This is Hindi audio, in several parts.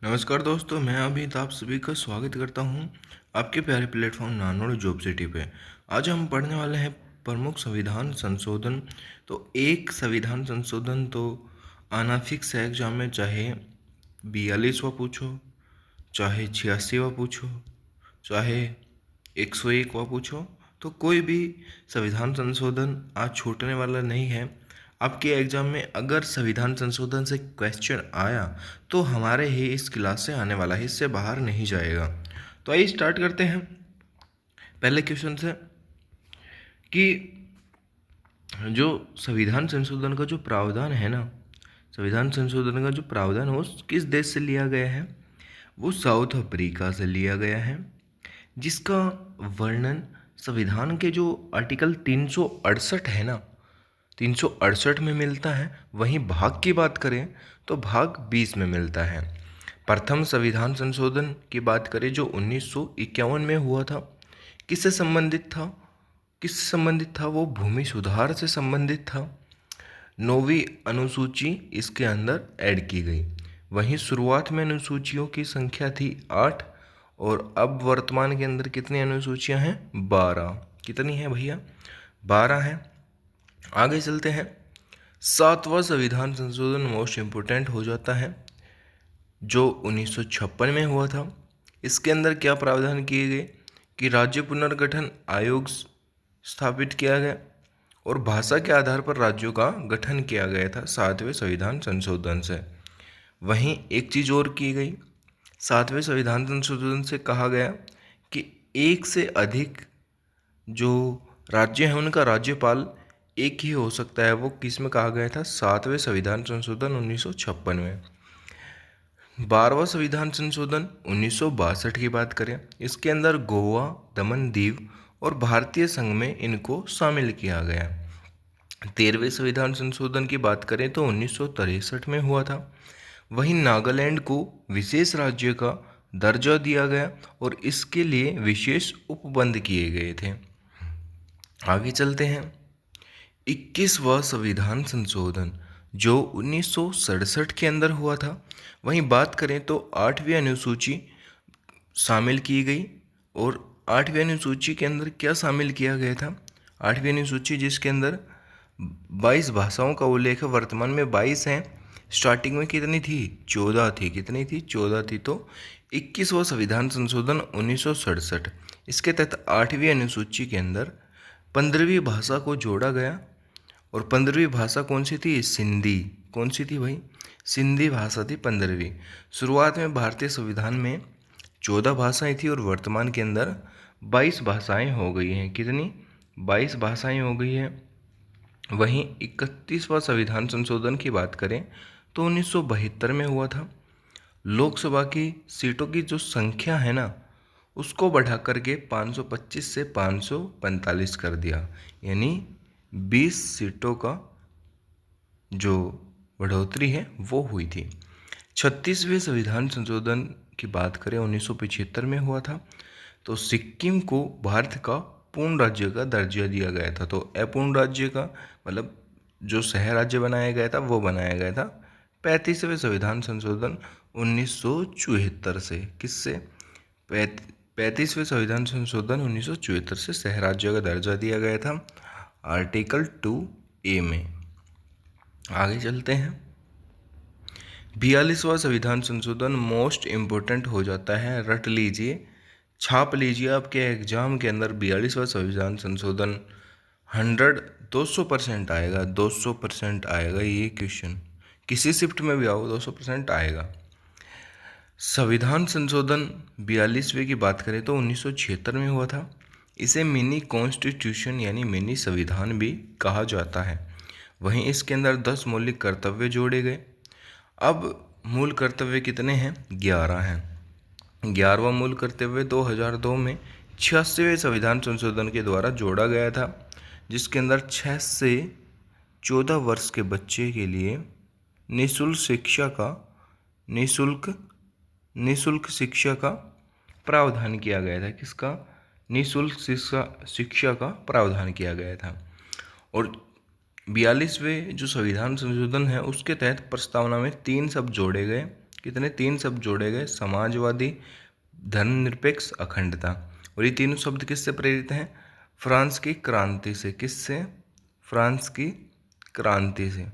नमस्कार दोस्तों, मैं अमित आप सभी का स्वागत करता हूं आपके प्यारे प्लेटफॉर्म नानोड जॉब सिटी पे। आज हम पढ़ने वाले हैं प्रमुख संविधान संशोधन। तो एक संविधान संशोधन तो आना फिक्स है एग्जाम में, चाहे 42वां पूछो, चाहे 86वां पूछो, चाहे 101वां पूछो। तो कोई भी संविधान संशोधन आज छूटने वाला नहीं है। आपके एग्जाम में अगर संविधान संशोधन से क्वेश्चन आया तो हमारे ही इस क्लास से आने वाला है, इससे बाहर नहीं जाएगा। तो आइए स्टार्ट करते हैं पहले क्वेश्चन से कि जो संविधान संशोधन का जो प्रावधान है ना, संविधान संशोधन का जो प्रावधान है वो किस देश से लिया गया है? वो साउथ अफ्रीका से लिया गया है, जिसका वर्णन संविधान के जो आर्टिकल 368 है ना, 368 में मिलता है। वहीं भाग की बात करें तो भाग 20 में मिलता है। प्रथम संविधान संशोधन की बात करें जो 1951 में हुआ था, किससे संबंधित था? किससे संबंधित था? वो भूमि सुधार से संबंधित था। 9वीं अनुसूची इसके अंदर ऐड की गई। वहीं शुरुआत में अनुसूचियों की संख्या थी 8 और अब वर्तमान के अंदर कितनी अनुसूचियां हैं? 12। कितनी है भैया? 12 हैं। आगे चलते हैं। 7वां संविधान संशोधन मोस्ट इम्पोर्टेंट हो जाता है, जो 1956 में हुआ था। इसके अंदर क्या प्रावधान किए गए कि राज्य पुनर्गठन आयोग स्थापित किया गया और भाषा के आधार पर राज्यों का गठन किया गया था 7वें संविधान संशोधन से। वहीं एक चीज़ और की गई, 7वें संविधान संशोधन से कहा गया कि एक से अधिक जो राज्य हैं उनका राज्यपाल एक ही हो सकता है। वो किस में कहा गया था? 7वें संविधान संशोधन 1956 में। 12वां संविधान संशोधन 1962 की बात करें, इसके अंदर गोवा, दमन दीव और भारतीय संघ में इनको शामिल किया गया। 13वें संविधान संशोधन की बात करें तो 1963 में हुआ था। वहीं नागालैंड को विशेष राज्य का दर्जा दिया गया और इसके लिए विशेष उपबंध किए गए थे। आगे चलते हैं। 21वां संविधान संशोधन जो 1967 के अंदर हुआ था। वहीं बात करें तो 8वीं अनुसूची शामिल की गई और 8वीं अनुसूची के अंदर क्या शामिल किया गया था? 8वीं अनुसूची जिसके अंदर 22 भाषाओं का उल्लेख है, वर्तमान में 22 हैं, स्टार्टिंग में कितनी थी? 14 थी। कितनी थी? 14 थी। तो 21वां संविधान संशोधन 1967, इसके तहत 8वीं अनुसूची के अंदर 15वीं भाषा को जोड़ा गया और 15वीं भाषा कौन सी थी? सिंधी। कौन सी थी भाई? सिंधी भाषा थी 15वीं। शुरुआत में भारतीय संविधान में 14 भाषाएं थी और वर्तमान के अंदर 22 भाषाएं हो गई हैं। कितनी? 22 भाषाएं हो गई हैं। वहीं 31वां संविधान संशोधन की बात करें तो 1972 में हुआ था। लोकसभा की सीटों की जो संख्या है ना, उसको बढ़ा करके 525 से 545 कर दिया, यानी 20 सीटों का जो बढ़ोतरी है वो हुई थी। 36वें संविधान संशोधन की बात करें 1975 में हुआ था। तो सिक्किम को भारत का पूर्ण राज्य का दर्जा दिया गया था। तो अपूर्ण राज्य का मतलब जो शहर राज्य बनाया गया था वो बनाया गया था 35वें संविधान संशोधन 1974 से। किससे? 35वें संविधान संशोधन 1974 से शहर राज्य का दर्जा दिया गया था, आर्टिकल 2A में। आगे चलते हैं। 42वां संविधान संशोधन मोस्ट इम्पोर्टेंट हो जाता है, रट लीजिए, छाप लीजिए आपके एग्जाम के अंदर। 42वां संविधान संशोधन 200% आएगा, 200% आएगा ये क्वेश्चन। किसी शिफ्ट में भी आओ 200% आएगा। संविधान संशोधन 42वें की बात करें तो 1976 में हुआ था। इसे मिनी कॉन्स्टिट्यूशन यानी मिनी संविधान भी कहा जाता है। वहीं इसके अंदर 10 मौलिक कर्तव्य जोड़े गए। अब मूल कर्तव्य कितने हैं? 11 हैं। 11वां मूल कर्तव्य 2002 में 86वें संविधान संशोधन के द्वारा जोड़ा गया था, जिसके अंदर 6 से 14 वर्ष के बच्चे के लिए निःशुल्क शिक्षा का प्रावधान किया गया था। किसका? निःशुल्क शिक्षा का प्रावधान किया गया था। और 42वें जो संविधान संशोधन है उसके तहत प्रस्तावना में 3 शब्द जोड़े गए, कितने 3 शब्द जोड़े गए, समाजवादी, धर्मनिरपेक्ष, अखंडता। और ये तीनों शब्द किससे प्रेरित हैं? फ्रांस की क्रांति से। किससे? फ्रांस की क्रांति से।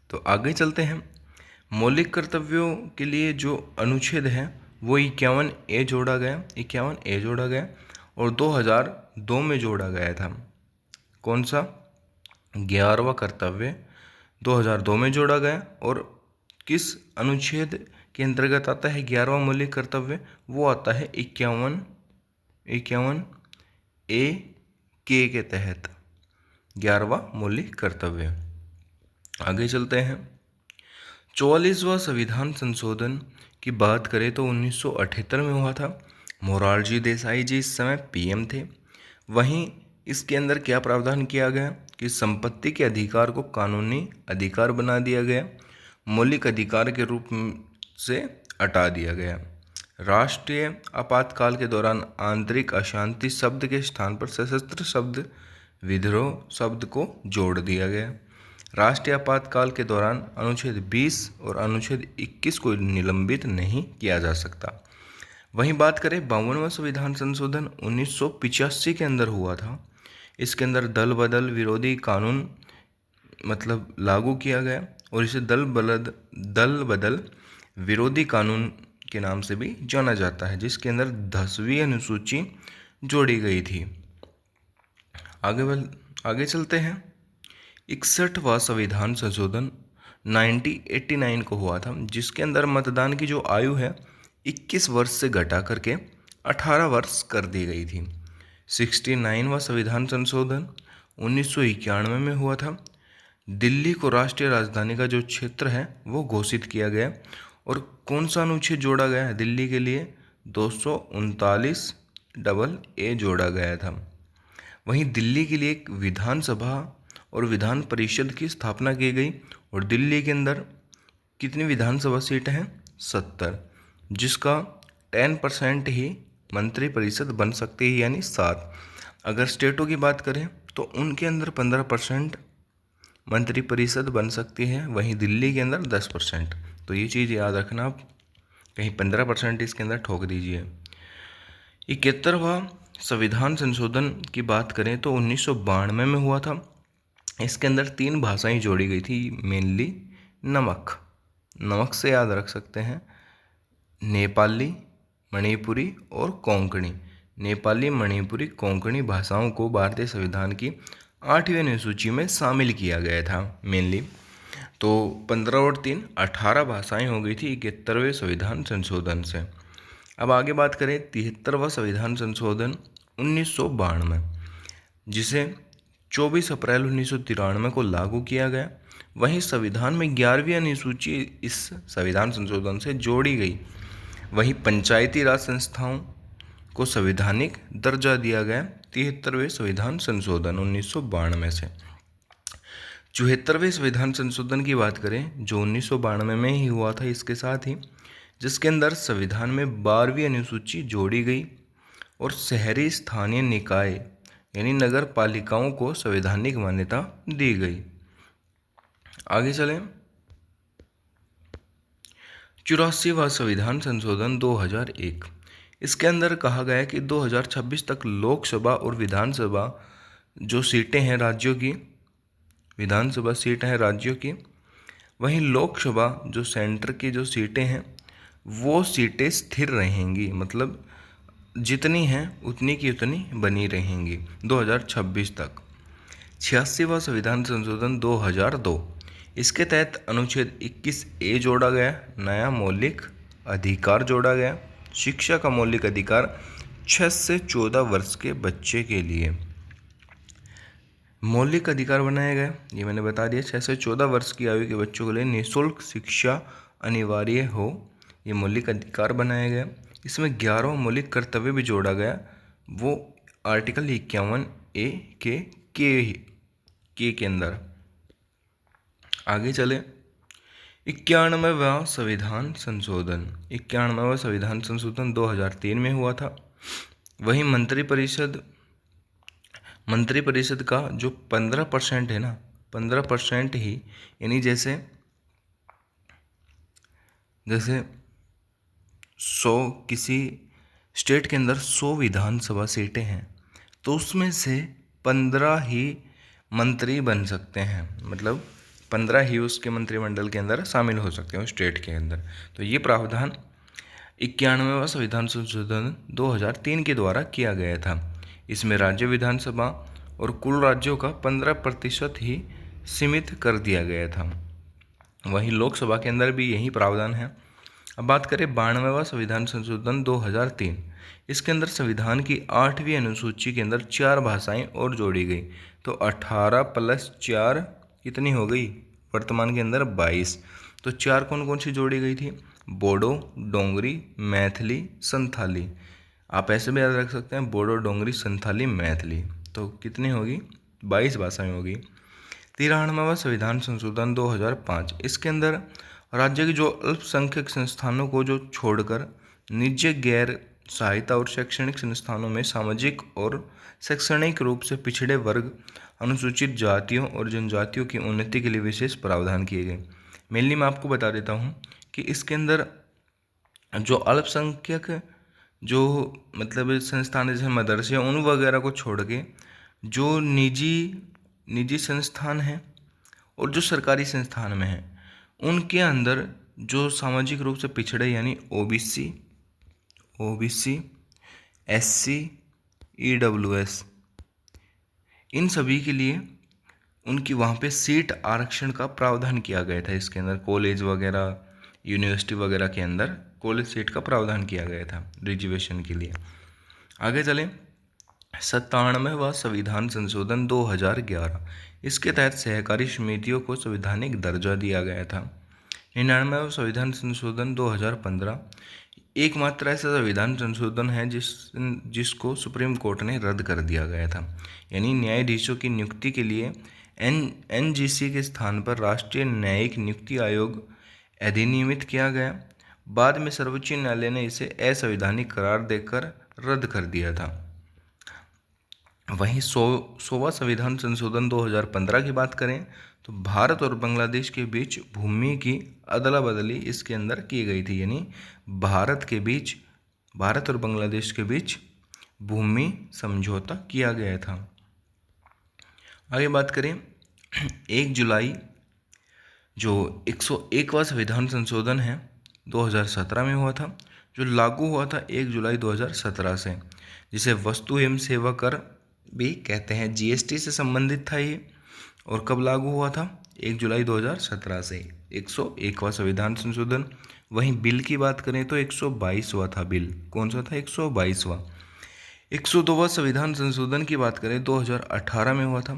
तो आगे चलते हैं। मौलिक कर्तव्यों के लिए जो अनुच्छेद है वो 51A जोड़ा गया, 51A जोड़ा गया और 2002 में जोड़ा गया था। कौन सा? 11वां कर्तव्य 2002 में जोड़ा गया। और किस अनुच्छेद के अंतर्गत आता है 11वां मौलिक कर्तव्य? वो आता है 51A के तहत 11वां मौलिक कर्तव्य। आगे चलते हैं। 44वां संविधान संशोधन की बात करें तो 1978 में हुआ था। मोरारजी देसाई जी इस समय पीएम थे। वहीं इसके अंदर क्या प्रावधान किया गया कि संपत्ति के अधिकार को कानूनी अधिकार बना दिया गया, मौलिक अधिकार के रूप से हटा दिया गया। राष्ट्रीय आपातकाल के दौरान आंतरिक अशांति शब्द के स्थान पर सशस्त्र शब्द विद्रोह शब्द को जोड़ दिया गया। राष्ट्रीय आपातकाल के दौरान अनुच्छेद 20 और अनुच्छेद 21 को निलंबित नहीं किया जा सकता। वहीं बात करें 52वां संविधान संशोधन 1985 के अंदर हुआ था। इसके अंदर दल बदल विरोधी कानून मतलब लागू किया गया और इसे दल बदल विरोधी कानून के नाम से भी जाना जाता है, जिसके अंदर 10वीं अनुसूची जोड़ी गई थी। आगे चलते हैं। 61वां संविधान संशोधन 1989 को हुआ था, जिसके अंदर मतदान की जो आयु है 21 वर्ष से घटा करके 18 वर्ष कर दी गई थी। 69वां संविधान संशोधन 1991 में हुआ था। दिल्ली को राष्ट्रीय राजधानी का जो क्षेत्र है वो घोषित किया गया। और कौन सा अनुच्छेद जोड़ा गया है दिल्ली के लिए? 239AA जोड़ा गया था। वहीं दिल्ली के लिए एक विधानसभा और विधान परिषद की स्थापना की गई और दिल्ली के अंदर कितनी विधानसभा सीट हैं? 70, जिसका 10% ही मंत्री परिषद बन सकती है, यानी 7। अगर स्टेटों की बात करें तो उनके अंदर 15% मंत्री परिषद बन सकती है, वहीं दिल्ली के अंदर 10%। तो ये चीज़ याद रखना, आप कहीं 15% इसके अंदर ठोक दीजिए। 71वां संविधान संशोधन की बात करें तो 1992 में हुआ था। इसके अंदर 3 भाषाएं जोड़ी गई थी, मेनली नमक से याद रख सकते हैं, नेपाली, मणिपुरी और कोंकणी। नेपाली, मणिपुरी, कोंकणी भाषाओं को भारतीय संविधान की 8वीं अनुसूची में शामिल किया गया था मेनली। तो 15 और 3 18 भाषाएं हो गई थी 71वें संविधान संशोधन से। अब आगे बात करें 73वां संविधान संशोधन 1992, जिसे 24 अप्रैल 1993 को लागू किया गया। वहीं संविधान में 11वीं अनुसूची इस संविधान संशोधन से जोड़ी गई। वहीं पंचायती राज संस्थाओं को संवैधानिक दर्जा दिया गया 73वें संविधान संशोधन 1992 से। 74वें संविधान संशोधन की बात करें जो 1992 में ही हुआ था, इसके साथ ही जिसके अंदर संविधान में 12वीं अनुसूची जोड़ी गई और शहरी स्थानीय निकाय यानी नगर पालिकाओं को संवैधानिक मान्यता दी गई। आगे चलें। 84वां संविधान संशोधन 2001, इसके अंदर कहा गया कि 2026 तक लोकसभा और विधानसभा जो सीटें हैं राज्यों की, विधानसभा सीटें हैं राज्यों की, वहीं लोकसभा जो सेंटर की जो सीटें हैं वो सीटें स्थिर रहेंगी, मतलब जितनी हैं उतनी की उतनी बनी रहेंगी 2026 तक। 86वां संविधान संशोधन 2002, इसके तहत अनुच्छेद 21A जोड़ा गया, नया मौलिक अधिकार जोड़ा गया, शिक्षा का मौलिक अधिकार 6 से 14 वर्ष के बच्चे के लिए मौलिक अधिकार बनाया गया। ये मैंने बता दिया, 6 से 14 वर्ष की आयु के बच्चों के लिए निःशुल्क शिक्षा अनिवार्य हो, ये मौलिक अधिकार बनाया गया। इसमें 11वां मौलिक कर्तव्य भी जोड़ा गया, वो आर्टिकल 51A के अंदर। आगे चले। 91वां संविधान संशोधन 91वां संविधान संशोधन 2003 में हुआ था। वहीं मंत्री परिषद का जो 15% है ना, 15% ही, यानी जैसे जैसे 100 किसी स्टेट के अंदर 100 विधानसभा सीटें हैं तो उसमें से 15 ही मंत्री बन सकते हैं, मतलब 15 ही उसके मंत्रिमंडल के अंदर शामिल हो सकते हैं उस स्टेट के अंदर। तो ये प्रावधान 91वां संविधान संशोधन 2003 के द्वारा किया गया था। इसमें राज्य विधानसभा और कुल राज्यों का 15% ही सीमित कर दिया गया था। वहीं लोकसभा के अंदर भी यही प्रावधान है। अब बात करें 92वां संविधान संशोधन 2003। इसके अंदर संविधान की 8वीं अनुसूची के अंदर 4 भाषाएं और जोड़ी गई, तो 18 + 4 कितनी हो गई वर्तमान के अंदर 22। तो 4 कौन कौन सी जोड़ी गई थी? बोडो, डोंगरी, मैथिली, संथाली। आप ऐसे भी याद रख सकते हैं, बोडो, डोंगरी, संथाली, मैथिली। तो कितनी होगी? 22 भाषाएं होगी। 93वां संविधान संशोधन 2005। इसके अंदर राज्य के जो अल्पसंख्यक संस्थानों को जो छोड़कर निजी गैर सहायता और शैक्षणिक संस्थानों में सामाजिक और शैक्षणिक रूप से पिछड़े वर्ग, अनुसूचित जातियों और जनजातियों की उन्नति के लिए विशेष प्रावधान किए गए। मेनली मैं आपको बता देता हूँ कि इसके अंदर जो अल्पसंख्यक जो मतलब संस्थान जैसे मदरसे उन वगैरह को छोड़ के जो निजी संस्थान हैं और जो सरकारी संस्थान में हैं उनके अंदर जो सामाजिक रूप से पिछड़े यानी ओबीसी, एससी, ईडब्ल्यूएस, इन सभी के लिए उनकी वहाँ पे सीट आरक्षण का प्रावधान किया गया था। इसके अंदर कॉलेज वगैरह, यूनिवर्सिटी वगैरह के अंदर कॉलेज सीट का प्रावधान किया गया था रिजर्वेशन के लिए। आगे चलें, 97वां संविधान संशोधन 2011। इसके तहत सहकारी समितियों को संवैधानिक दर्जा दिया गया था। 99वां संविधान संशोधन 2015 एकमात्र ऐसा संविधान संशोधन है जिसको सुप्रीम कोर्ट ने रद्द कर दिया गया था, यानी न्यायाधीशों की नियुक्ति के लिए एनजीसी के स्थान पर राष्ट्रीय न्यायिक नियुक्ति आयोग अधिनियमित किया गया। बाद में सर्वोच्च न्यायालय ने इसे असंवैधानिक करार देकर रद्द कर दिया था। वहीं 100वां संविधान संशोधन 2015 की बात करें तो भारत और बांग्लादेश के बीच भूमि की अदला बदली इसके अंदर की गई थी, यानी भारत और बांग्लादेश के बीच भूमि समझौता किया गया था। आगे बात करें 1 जुलाई जो 101वां संविधान संशोधन है 2017 में हुआ था, जो लागू हुआ था 1 जुलाई 2017 से, जिसे वस्तु एवं सेवा कर भी कहते हैं, जीएसटी से संबंधित था ये। और कब लागू हुआ था? 1 जुलाई 2017 से 101वां संविधान संशोधन। वहीं बिल की बात करें तो 122वां था बिल। कौन सा था? 122वां। 102वां संविधान संशोधन की बात करें 2018 में हुआ था।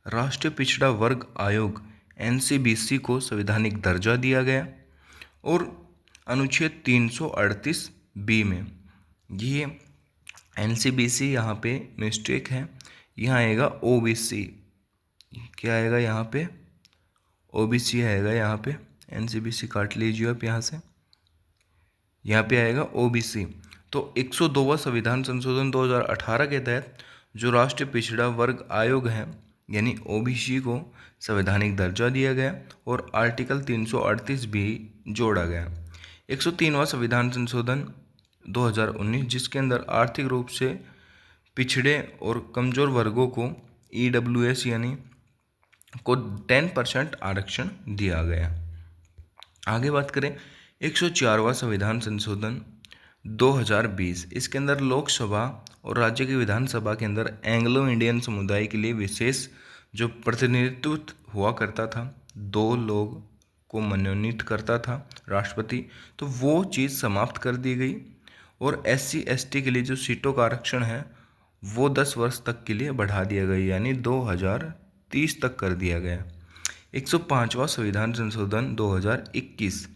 राष्ट्रीय पिछड़ा वर्ग आयोग एनसीबीसी को संवैधानिक दर्जा दिया गया और अनुच्छेद 338 बी में ये एनसीबीसी यहाँ पे मिस्टेक है, यहाँ आएगा ओबीसी। क्या आएगा यहाँ पे? ओबीसी आएगा यहाँ पे। एनसीबीसी काट लीजिए आप यहाँ से, यहाँ पे आएगा ओबीसी। तो 102वां संविधान संशोधन 2018 के तहत जो राष्ट्रीय पिछड़ा वर्ग आयोग है यानी ओबीसी को संवैधानिक दर्जा दिया गया और आर्टिकल 338 भी जोड़ा गया। 103वां संविधान संशोधन 2019 जिसके अंदर आर्थिक रूप से पिछड़े और कमज़ोर वर्गों को ईडब्ल्यूएस यानी को 10% आरक्षण दिया गया। आगे बात करें 104वां संविधान संशोधन 2020। इसके अंदर लोकसभा और राज्य की विधानसभा के अंदर एंग्लो इंडियन समुदाय के लिए विशेष जो प्रतिनिधित्व हुआ करता था, 2 लोग को मनोनीत करता था राष्ट्रपति, तो वो चीज़ समाप्त कर दी गई और SC ST के लिए जो सीटों का आरक्षण है वो 10 वर्ष तक के लिए बढ़ा दिया गया, यानी 2030 तक कर दिया गया। 105वां संविधान संशोधन 2021।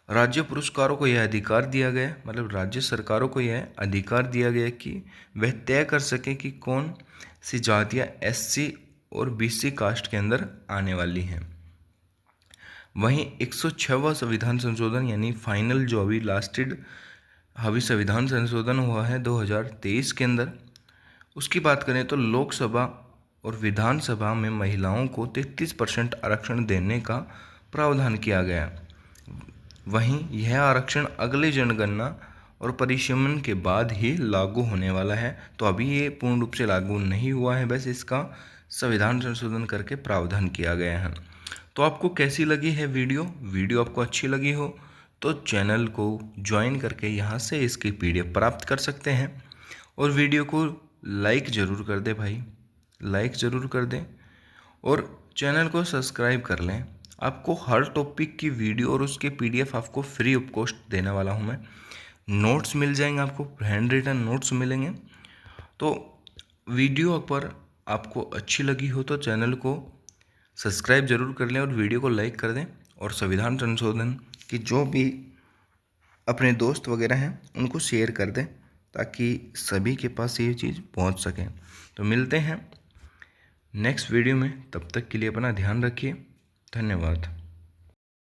राज्य पुरस्कारों को यह अधिकार दिया गया, मतलब राज्य सरकारों को यह अधिकार दिया गया कि वह तय कर सके कि कौन सी जातियाँ SC और BC कास्ट के अंदर आने वाली हैं। वहीं 106वां संविधान संशोधन यानी फाइनल जो अभी संविधान संशोधन हुआ है 2023 के अंदर, उसकी बात करें तो लोकसभा और विधानसभा में महिलाओं को 33% आरक्षण देने का प्रावधान किया गया। वहीं यह आरक्षण अगले जनगणना और परिसीमन के बाद ही लागू होने वाला है। तो अभी ये पूर्ण रूप से लागू नहीं हुआ है, बस इसका संविधान संशोधन करके प्रावधान किया गया है। तो आपको कैसी लगी है वीडियो आपको अच्छी लगी हो तो चैनल को ज्वाइन करके यहाँ से इसकी PDF प्राप्त कर सकते हैं। और वीडियो को लाइक ज़रूर कर दें भाई, लाइक ज़रूर कर दें और चैनल को सब्सक्राइब कर लें। आपको हर टॉपिक की वीडियो और उसके PDF आपको फ्री ऑफ कॉस्ट देने वाला हूँ मैं। नोट्स मिल जाएंगे, आपको हैंड रिटन नोट्स मिलेंगे। तो वीडियो पर आपको अच्छी लगी हो तो चैनल को सब्सक्राइब ज़रूर कर लें और वीडियो को लाइक कर दें। और संविधान संशोधन की जो भी अपने दोस्त वगैरह हैं उनको शेयर कर दें ताकि सभी के पास ये चीज़ पहुंच सके। तो मिलते हैं नेक्स्ट वीडियो में, तब तक के लिए अपना ध्यान रखिए। धन्यवाद।